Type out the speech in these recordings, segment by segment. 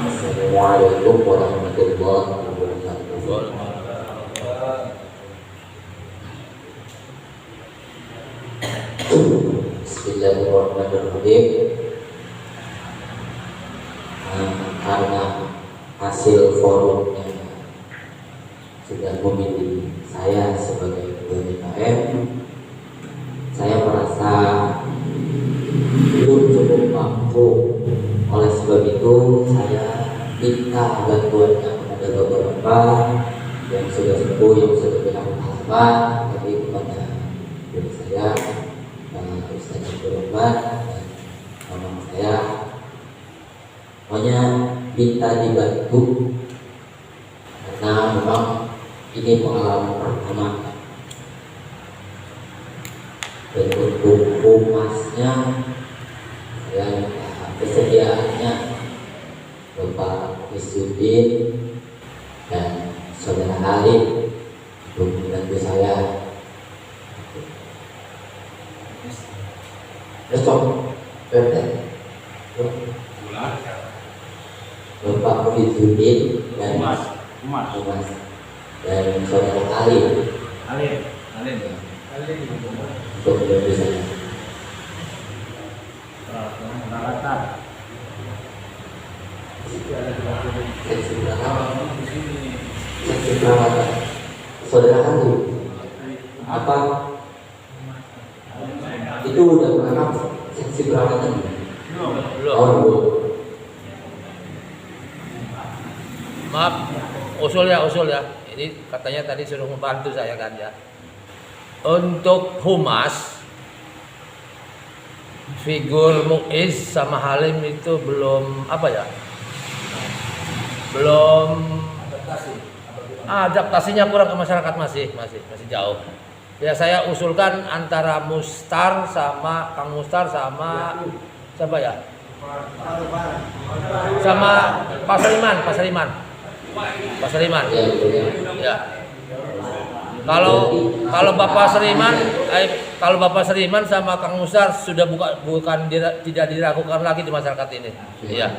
Assalamualaikum warahmatullahi wabarakatuh. Bismillahirrahmanirrahim. Karena hasil forumnya sudah memilih saya sebagai ketua DKM, saya merasa belum cukup mampu. Oleh sebab itu saya minta bantuannya kepada bapak-bapak yang sudah sepuh, yang sudah berpengalaman, tapi kepada diri saya, Ustaz Abdul Rahman dan mama saya, pokoknya minta dibantu karena memang ini pengalaman pertama. Dan untuk humasnya saya minta kesediaannya Bapak Isudin dan Saudara Halim untuk membantu saya. Besok Bapak Isudin dan Umas dan Saudara Halim untuk membantu saya. Seksi perawatan Saudara Halim apa itu udah berangkat seksi perawatan? Belum. Maaf, usul ya. Ini katanya tadi suruh membantu saya kan ya. Untuk humas figur Muiz sama Halim itu belum adaptasinya kurang ke masyarakat, masih jauh. Ya saya usulkan antara Mustar sama Kang Mustar sama siapa ya? Sama Pak Saliman. Ya. Kalau Bapak Seriman sama Kang Mustar sudah tidak diragukan lagi di masyarakat ini. Iya.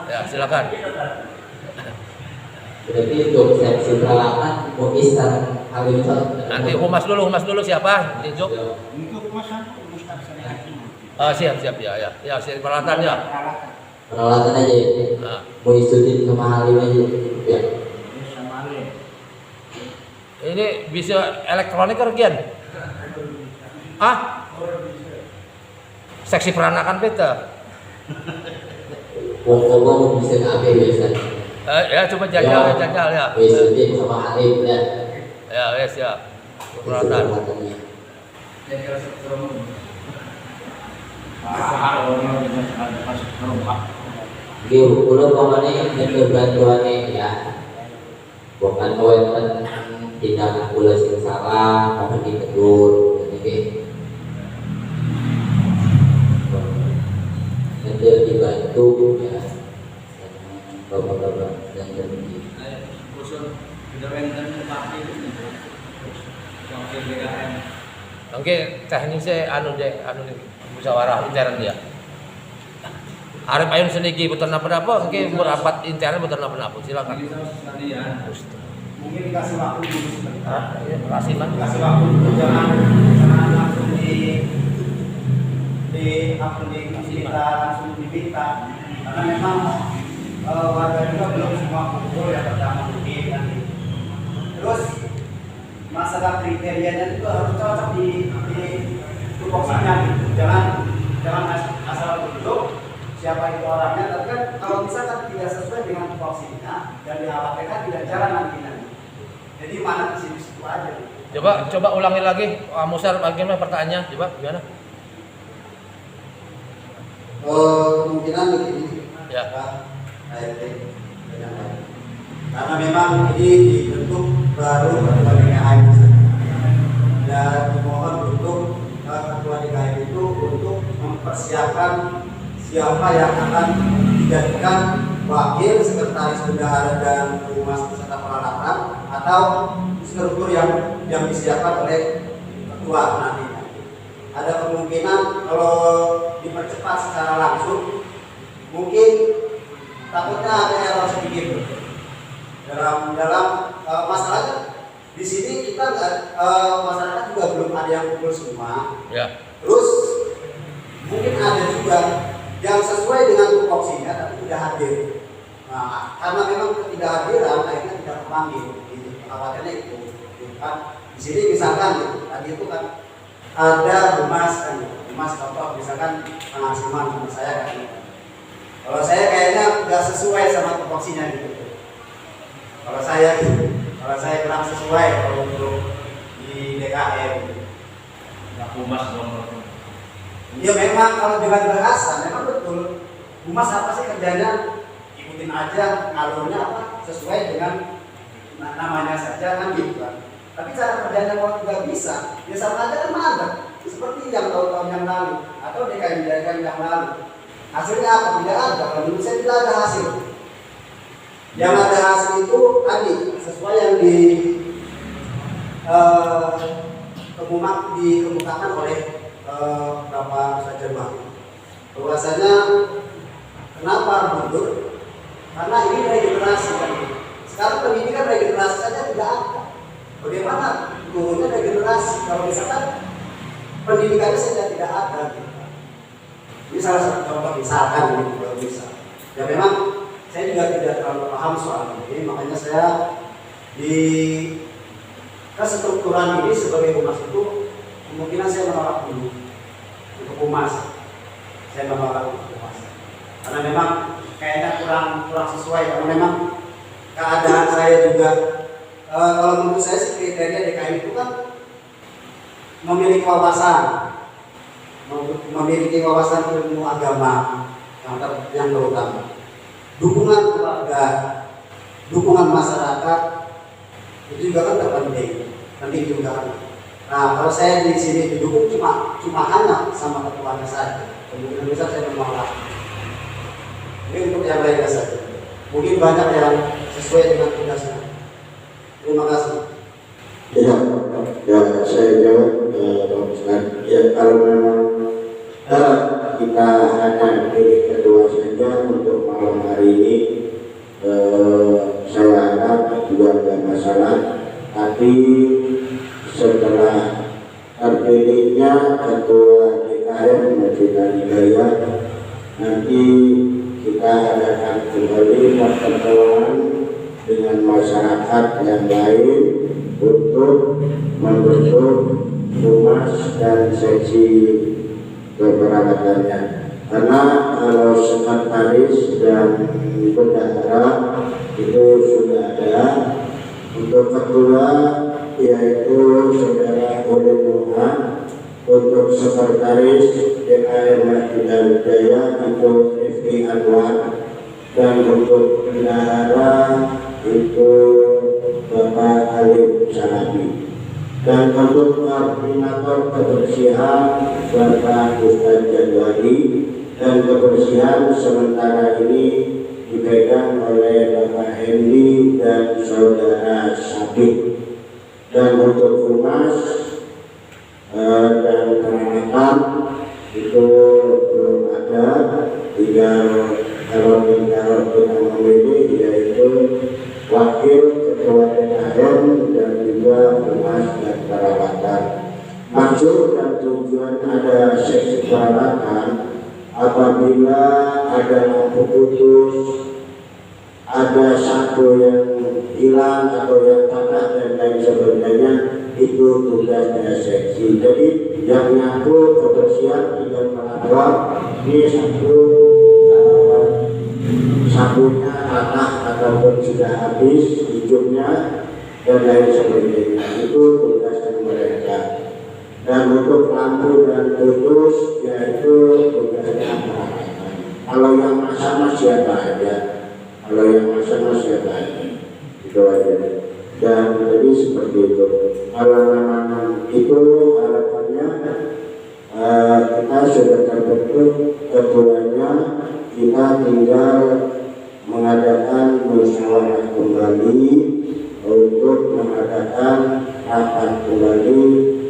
Ya, silakan. Berarti untuk seksi peralatan Muiz dan Halim nanti humas dulu siapa? Tunjuk. Siap ya. Ya, peralatan ya. Peralatan aja ya. Muizudin sama Halim aja ya. Ini bisa elektronik kerjaan. Seksi peranakan beta. Wong bisa apa biasanya? Ya coba jajal ya. Muizudin sama Halim ya. Ya, wes ya. Peralatan. Di ulo pokoknya yang bantuannya ya. Bukan wonten tindakan kula sing salah apa ditegur niki. Nanti dibantu ya bapak-bapak dan teman-teman. Oke, teknisnya anu musyawarah intern dia. Arep ayun seniki betul napa-napa, oke merapat intern betul napa-napa. Silakan. Mungkin dikasih waktu dulu sebentar. Kasih Dikasih waktu dulu, jangan langsung kita langsung diminta. Karena memang warga juga belum semua kumpul ya pertama mungkin nanti. Terus masalah kriterianya juga harus cocok di tupoksinya gitu. Jangan asal duduk siapa itu orangnya, tapi kan kalau misalkan tidak sesuai dengan tupoksinya dan dikhawatirkan tidak jalan nanti. Jadi mana di situ aja. Coba ulangi lagi, Musar bagaimana pertanyaannya? Coba gimana? Kemungkinan begini. Ya. Karena memang ini dibentuk baru ketua DKM dan dimohon untuk ketua DKM itu untuk mempersiapkan siapa yang akan dijadikan wakil sekretaris bendahara dan humas beserta peralatan atau struktur yang disiapkan oleh ketua nantinya. Ada kemungkinan kalau dipercepat secara langsung mungkin takutnya ada error sedikit dalam masalahnya. Di sini kita masyarakat juga belum ada yang kumpul semua. Ya. Terus mungkin ada juga yang sesuai dengan tupoksinya tapi tidak hadir. Nah, karena memang ketidakhadiran akhirnya tidak terpanggil. Gitu. Khawatirnya itu. Gitu kan. Di sini misalkan gitu, tadi itu kan ada humas kan, humas contoh misalkan pengasiman sama saya kan. Kalau saya kayaknya nggak sesuai sama tupoksinya gitu. Kalau saya kurang sesuai kalau untuk di DKM. Nggak humas nomor. Ya memang kalau dengan bahasa memang betul. Humas apa sih kerjanya? Ikutin aja ngalurnya apa sesuai dengan namanya saja kan gitu kan. Tapi cara kerjanya kalau tidak bisa, ya sama aja kan ada. Seperti yang tahun-tahun yang lalu atau DKM yang lalu. Hasilnya apa? Tidak ada. Kalau menurut saya tidak ada hasil. Yang ada hasil itu tadi sesuai yang dikemukakan oleh Bapak Sajarwah. Bahwasanya kenapa mundur? Karena ini regenerasi kan. Sekarang pendidikan regenerasi saja tidak ada. Bagaimana turunnya regenerasi kalau misalkan pendidikannya saja tidak ada? Ini salah satu contoh misalkan kalau bisa. Ya memang saya juga tidak terlalu paham soal ini, makanya saya di kestrukturan ini sebagai humas itu kemungkinan saya menolak dulu untuk humas. Saya menolak untuk humas karena memang kayaknya kurang sesuai, karena memang keadaan saya juga kalau menurut saya kriteria DKM itu kan memiliki wawasan ilmu agama yang terutama, dukungan keluarga, dukungan masyarakat itu juga kan penting juga kan. Nah kalau saya di sini didukung cuma hanya sama ketuanya saja, kemungkinan besar saya menolak. Ini untuk yang lainnya saja. Mungkin banyak yang sesuai dengan tugasnya. Terima kasih. Ya, saya jawab, Pak Ustaz. Ya, kalau memang kita hanya pilih ketua saja untuk malam hari ini, saya harap juga tidak masalah. Tapi setelah terpilihnya ketua DKM Masjid Al-Hidayah, nanti kita adakan kembali pertemuan dengan masyarakat yang lain untuk membentuk humas dan seksi keberangkatannya. Karena kalau sekretaris dan bendahara itu sudah ada, untuk ketua yaitu saudara Oleh Muhammad, untuk sekretaris DKM Masjid Al-Hidayah itu Rifki Anwar, dan untuk bendahara itu Bapak Alim Salabi, dan untuk koordinator kebersihan Bapak Ustaz Jadwali, dan kebersihan sementara ini dipegang oleh Bapak Hendy dan Saudara Sabit. Dan untuk humas dan perawatan itu belum ada, tinggal kalau kita memilih yaitu wakil ketua DKM dan juga humas dan perawatan. Maksud dan tujuan ada seksi perawatan apabila ada lampu putus, ada satu yang hilang atau yang patah dan lain sebagainya, itu tugasnya seksi. Jadi yang nyapu kebersihan tinggal melapor, ini sabunnya patah ataupun sudah habis hidupnya dan lain sebagainya, itu tugasnya mereka. Dan untuk lampu dan putus yaitu tugasnya perawatan. Kalau yang masalah siapa aja, kalau yang masalah siapa aja, itu aja. Dan jadi seperti itu. Kalau memang itu harapannya kita sudah terbentuk ketuanya, kita tinggal mengadakan musyawarah kembali untuk mengadakan rapat kembali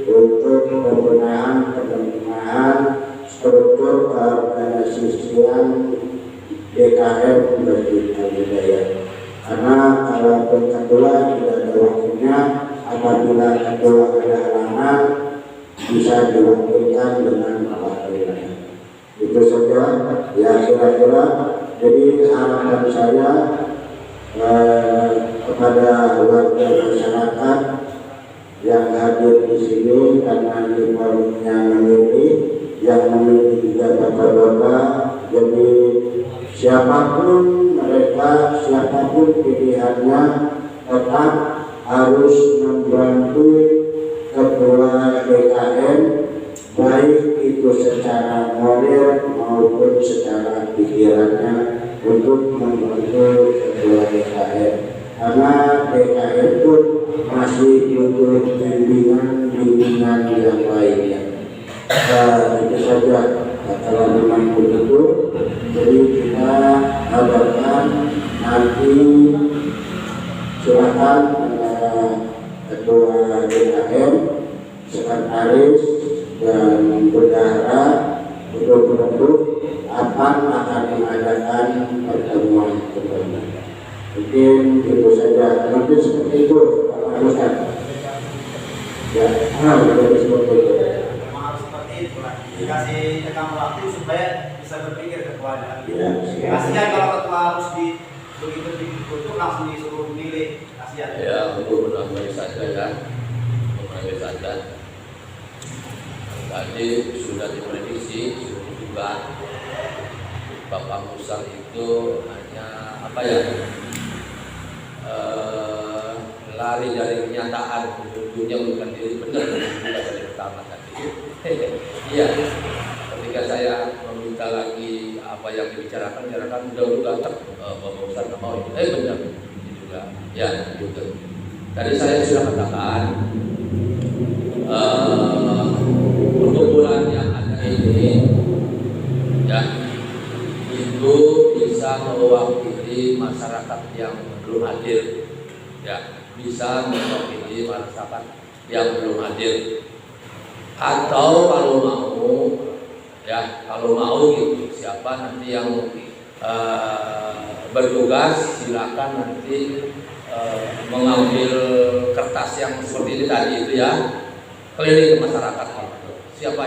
untuk pembenahan struktur keorganisasian DKM Bina Budaya. Karena kalau ketua tidak ada waktunya, apabila ketua ada halangan bisa diwakilkan dengan wakilnya. Itu saja ya kira-kira. Jadi harapan saya kepada warga masyarakat yang hadir di sini, karena ini forumnya memilih, yang memilih juga bapak-bapak. Jadi siapapun mereka, siapapun pilihannya, tetap harus membantu ketua DKM, baik itu secara moral maupun secara pikirannya, untuk membantu ketua DKM. Karena DKM pun masih butuh bimbingan yang lainnya. Itu saja kalau memang begitu. Jadi kita harapkan nanti silakan ketua DKM, sekretaris dan bendahara untuk akan mengadakan pertemuan kembali. Mungkin itu saja. Mungkin seperti itu, Pak Ustaz. Ya, jadi seperti itu. Memang harus seperti itu lah. Dikasih tenggang waktu supaya bisa berpikir ketuanya. Ya, Kasihan kalau ketua harus begitu dikutuk langsung disuruh memilih. Kasihan. Ya, untuk menambah saja ya, menambah saja. Tadi sudah diprediksi, juga Bapak Musang itu hanya apa ya, lari dari kenyataan, ujungnya bukan diri benar dari pertama tadi. Iya, ketika saya meminta lagi apa yang dibicarakan, udah Bapak Musang nggak mau. Benar, ini juga, ya juga. Tadi saya sudah katakan perkumpulan yang ada ini, ya, itu bisa mewakili masyarakat yang belum hadir, ya, bisa mewakili masyarakat yang belum hadir. Atau kalau mau gitu, siapa nanti yang bertugas, silakan nanti mengambil kertas yang seperti ini tadi itu ya, keliling ke masyarakat gitu. Siapa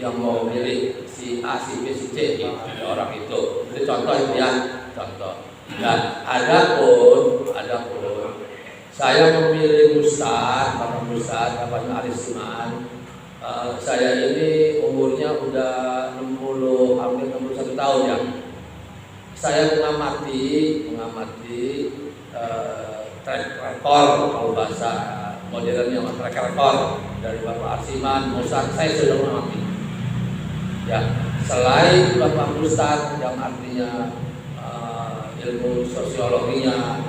yang mau milih si A, si B, si C gitu, orang itu. Jadi contoh itu ya, contoh. Dan ada pun saya memilih Ustaz, Bapak Ustaz, Bapak Arisman. Saya ini umurnya udah 60, hampir 61 tahun ya. Saya mengamati track record, kalau bahasa modernnya track record dari Bapak Arsiman, Musa, saya sudah mengamati. Ya, selain Bapak Ustaz yang artinya ilmu sosiologinya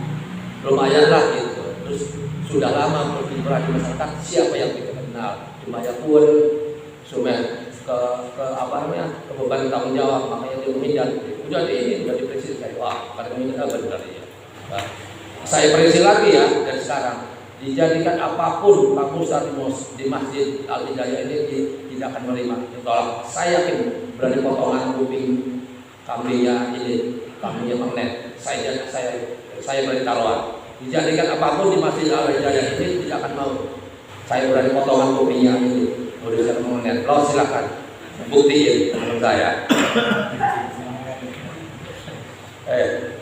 lumayan lah gitu. Terus sudah lama berkiprah di masyarakat, siapa yang kita kenal? Cumanya pun sumen ke apa namanya, ke beban tanggung jawab, makanya dia memindah. Udah diperiksa saya, wah, karena memindah benar ya. Nah, saya periksa lagi ya dari sekarang. Dijadikan apapun Pak Ustaz di Masjid Al Hidayah ini tidak akan menerima, ditolak. Saya yakin berani potongan kuping kambingnya ini, kambingnya magnet. Saya berani taruhan. Dijadikan apapun di Masjid Al Hidayah ini tidak akan mau. Saya berani potongan kupingnya ini, udah magnet. Lo silakan buktiin menurut saya.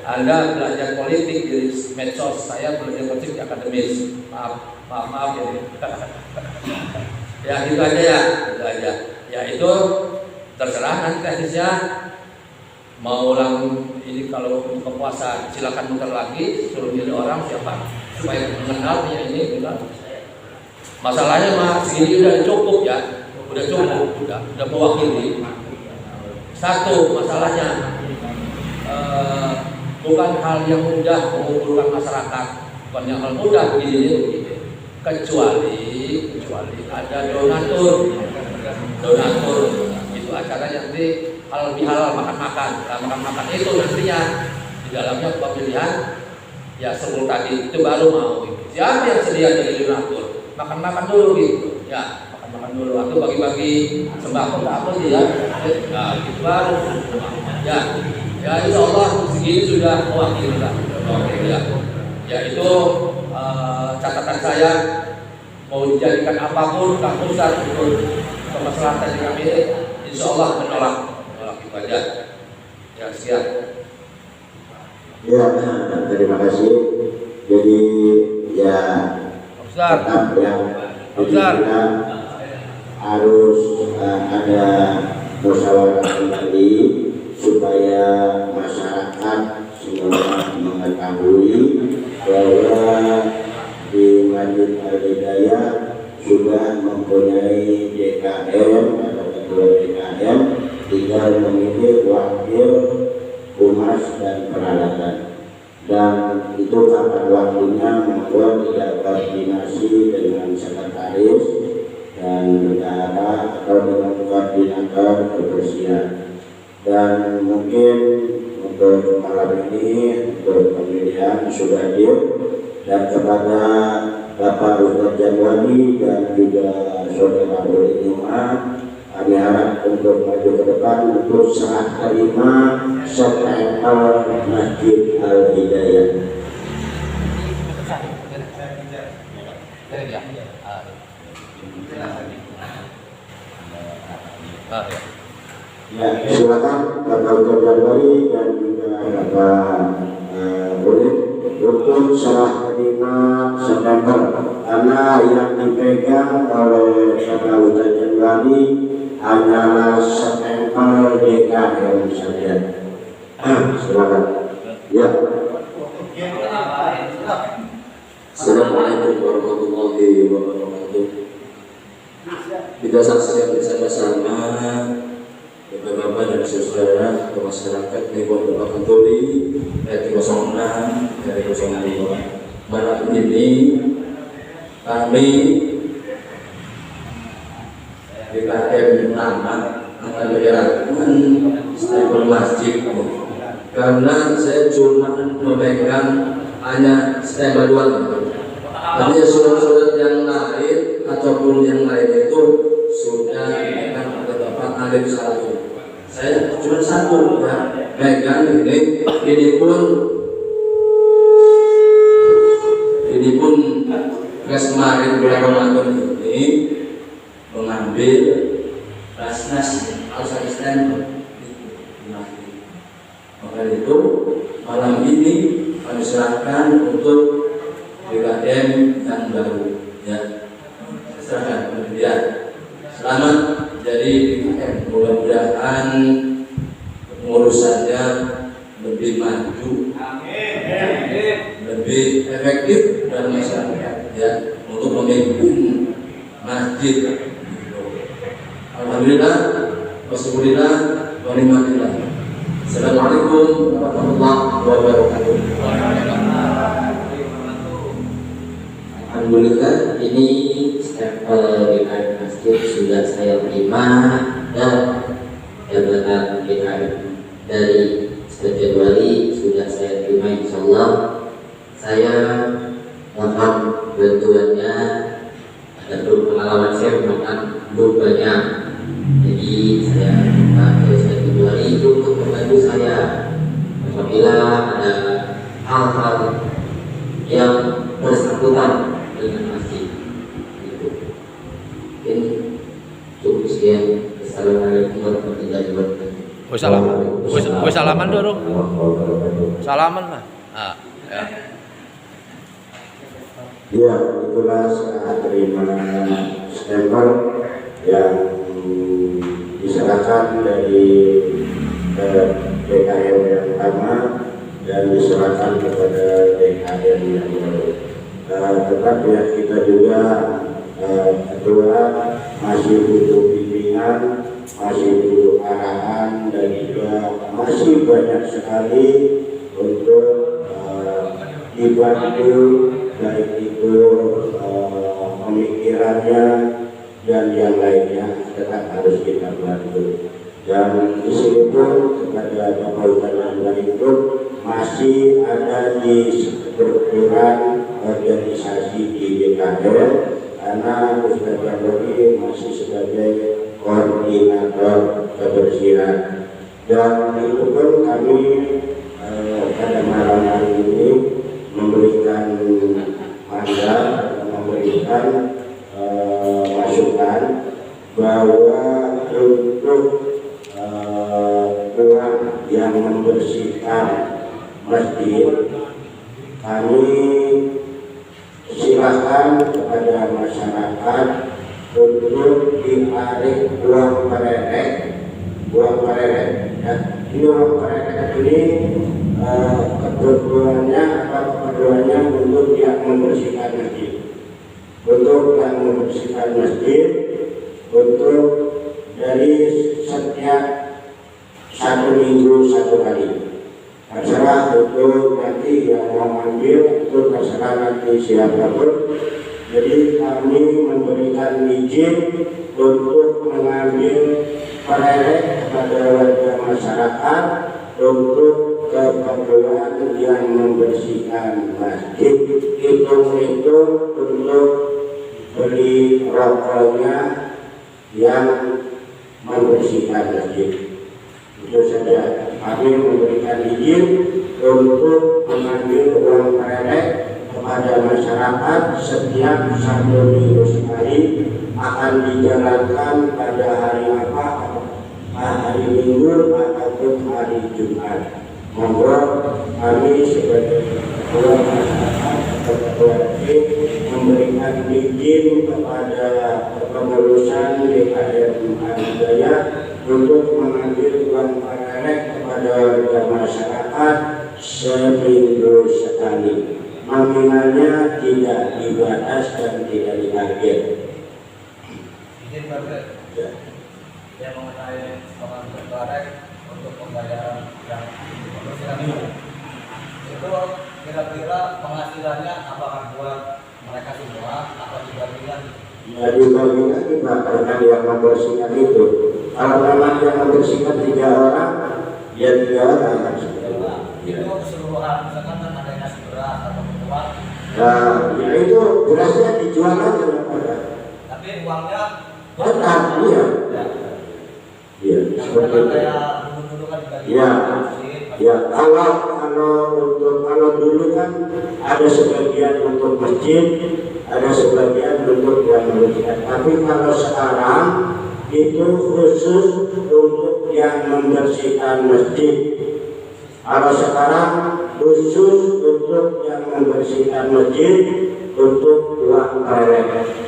Anda belajar politik di medsos, saya belajar politik di akademis. Maaf ya. Ya itu aja ya, itu aja. Ya itu terserah nanti teknisnya. Mau ulang ini kalau buka puasa silakan muter lagi, suruh pilih orang siapa supaya mengenalnya ini juga. Masalahnya mah segini udah cukup ya, udah mewakili. Satu masalahnya. Bukan hal yang mudah mengumpulkan masyarakat, bukan yang hal mudah begini, kecuali ada donatur itu acara yang halal makan-makan. Nah, makan-makan itu nantinya di dalamnya pemilihan ya 10 tadi itu baru mau gitu. Siapa yang sedia jadi donatur, makan-makan dulu gitu ya, makan-makan dulu waktu bagi-bagi sembako tak apa sih ya. Nah, itu baru. Ya, ya insya Allah segini sudah mewakili lah. Oke ya. Ya itu catatan saya, mau dijadikan apapun Kang Ustaz untuk kemaslahatan kami, insya Allah menolak itu aja. Ya siap. Ya, terima kasih. Jadi ya Ustaz, tetap yang Ustaz. kita harus ada musyawarah kembali supaya masyarakat semua mengetahui bahwa di Masjid Al-Hidayah sudah mempunyai DKM atau ketua DKM, tinggal memilih wakil, humas dan peralatan. Dan itu kapan waktunya membuat tidak koordinasi dengan sekretaris dan bendahara atau dengan koordinator kebersihan. Dan mungkin untuk malam ini untuk pemilihan sudah hadir, dan kepada Bapak Ustadz Janwani dan juga Saudara Boleh Jum'ah, kami harap untuk maju ke depan untuk serah terima stempel Masjid Al-Hidayah. Ya, silakan Bapak Ustadz Janwani dan juga Bapak Boleh untuk serah terima stempel, karena yang dipegang oleh Bapak Ustadz Janwani hanyalah stempel DKM saja. Silakan. Ya. Assalamualaikum warahmatullahi wabarakatuh. Kita saksikan bersama-sama Bapak-bapak dan saudara ke masyarakat di Pondok Katolik RT 06 dari 02. Malam ini kami DKM Taman akan menyerahkan stempel masjid, karena saya cuma memegang hanya stempel doang. Artinya surat-surat yang lain ataupun yang lain itu sudah dipegang oleh Bapak Alif Salih. Saya cuma satu ya, megang ini pun kemarin bulan Ramadan ini mengambil Basnas Al-Sadistan. Maka itu malam ini kami serahkan untuk BKM yang baru ya, serahkan kemudian selamat jadi BKM, mudah-mudahan pengurusannya lebih maju, lebih efektif dan masyarakat ya untuk memimpin masjid. Alhamdulillah, wassalillah, wa ni'matillah. Assalamualaikum warahmatullahi wabarakatuh. Alhamdulillah, ini stempel BKM masjid sudah saya terima dan jabatan BKM dari Ustadz Wali sudah saya terima, insyaallah. Saya mohon bantuannya, dan pengalaman saya mohon belum banyak. Jadi saya minta ke Ustadz Wali untuk membantu saya apabila ada hal-hal yang bersangkutan dengan masjid itu. Mungkin cukup sekian. Assalamualaikum warahmatullahi wabarakatuh. Wes salaman dulu. Salaman lah. Ah, ya. Ya, itulah serah terima stempel yang diserahkan dari DKM yang pertama dan diserahkan kepada DKM yang baru. Tetap ya, kita juga ketua masih butuh bimbingan, masih butuh arahan, dan juga masih banyak sekali untuk dibantu, baik itu pemikirannya dan yang lainnya tetap harus kita bantu. Dan di sini pun kepada Bapak Ustadz itu masih ada di strukturan organisasi di DKM, karena Ustaz Jabari masih sebagai koordinator kebersihan. Dan itu pun kami pada malam hari ini memberikan mandat, memberikan masukan bahwa untuk uang yang membersihkan masjid, kami silakan kepada masyarakat untuk ditarik uang pererek ya. Ini uang pererek ini kebutuhannya untuk yang membersihkan masjid, untuk dari setiap 1 minggu 1 hari. Terserah itu nanti yang mau ambil, itu terserah nanti siapapun. Jadi kami memberikan izin untuk mengambil pererek kepada warga masyarakat untuk keperluan yang membersihkan masjid. Hitung-hitung untuk beli rokoknya yang membersihkan masjid. Itu saja. Kami memberikan izin untuk mengambil uang pererek kepada masyarakat setiap 1 minggu sekali. Akan dijalankan pada hari apa? Hari Minggu ataupun hari Jumat. Monggo kami sebagai ketua masyarakat atau ketua RT memberikan izin kepada kepengurusan DKM Adidaya untuk mengambil uang pererek kepada warga masyarakat seminggu sekali. Nominalnya tidak dibatas dan tidak ditarget. Izin Bapak, yang mengenai pengambilan pererek untuk pembayaran yang membersihkan itu kira-kira penghasilannya apakah buat mereka semua atau dibagikan? Ya dibagikan kita karena yang membersihkan itu. Kalau memang yang membersihkan 3 orang, ya 3 orang. Itu keseluruhan, misalkan kan ada yang nasi beras atau keluar. Nah, ya itu berasnya dijual aja. Tapi uangnya tetap, iya. Iya, seperti itu. kayak dulu kan dibagi. Ya, ya. Kalau dulu kan ada sebagian untuk masjid, ada sebagian untuk yang membersihkan. Tapi kalau sekarang itu khusus untuk yang membersihkan masjid. Kalau sekarang khusus untuk yang membersihkan masjid untuk uang pererek.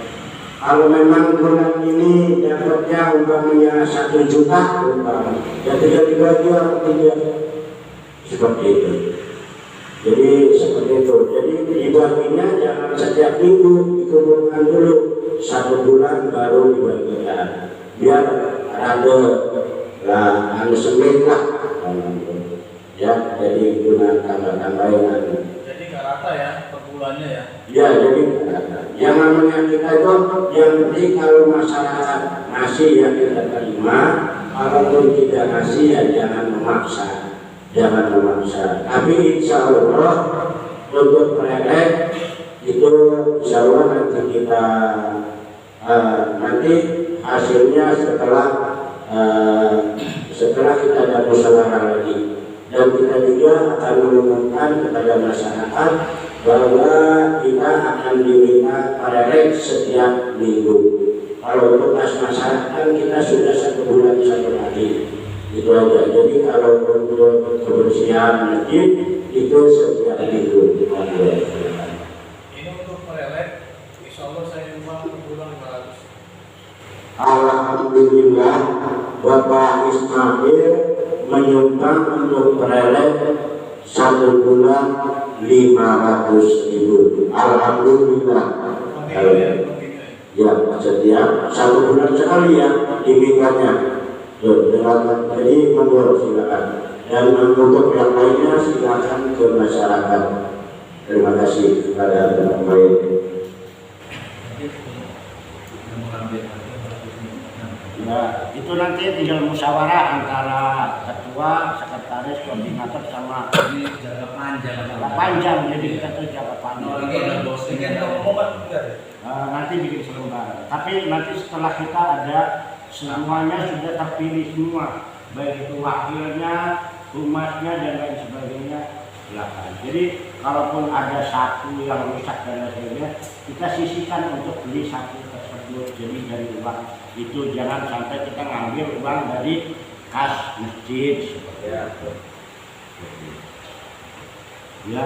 Kalau memang bulan ini dapatnya umpamanya 1 juta, ya tidak dibagi orang 3, seperti itu. Jadi seperti itu. Jadi dibaginya jangan setiap minggu, dikumpulkan dulu 1 bulan baru dibagikan. Biar ada lah semen lah, ya. Jadi guna tambah-tambahan. Jadi nggak rata ya per bulannya ya? Ya, jadi yang namanya kita itu yang penting kalau masyarakat ngasih ya kita terima, kalaupun tidak ngasih ya jangan memaksa, Tapi insya Allah untuk pererek itu insya Allah nanti kita nanti hasilnya setelah kita ada musyawarah lagi, dan kita juga akan mengumumkan kepada masyarakat bahwa kita akan diminta pererek setiap minggu. Kalau untuk masyarakat kita sudah 1 bulan 1 hari, itu aja. Jadi kalau untuk kebersihan masjid itu setiap minggu. Ini untuk pererek, insya Allah saya nyumbang per bulan 500. Alhamdulillah Bapak Ismail menyumbang untuk pererek 1 bulan 500.000. Alhamdulillah. Ya, setiap 1 bulan sekali ya dimintanya. Jadi monggo silakan. Dan untuk yang lainnya silakan ke masyarakat. Terima kasih kepada Bapak. Ya, itu nanti tinggal musyawarah antara ketua, sekretaris kades koordinator sama Ini jangka panjang. jangka panjang, jadi kita tuh jangka panjang. Ini ada bosnya. Bikin ngomong kan enggak ya? Nanti bikin selembaran. Tapi nanti setelah kita ada semuanya sudah terpilih semua, baik itu wakilnya, humasnya dan lain sebagainya, silakan. Jadi kalaupun ada satu yang rusak dan lain sebagainya, kita sisihkan untuk beli satu tersebut. Jadi dari uang itu jangan sampai kita ngambil uang dari kas masjid seperti itu. Ya.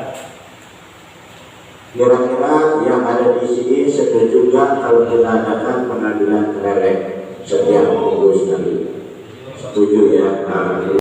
Kira-kira yang ada di sini setuju juga kalau kita adakan pengambilan relek setiap minggu sekali? Setuju ya? Nah,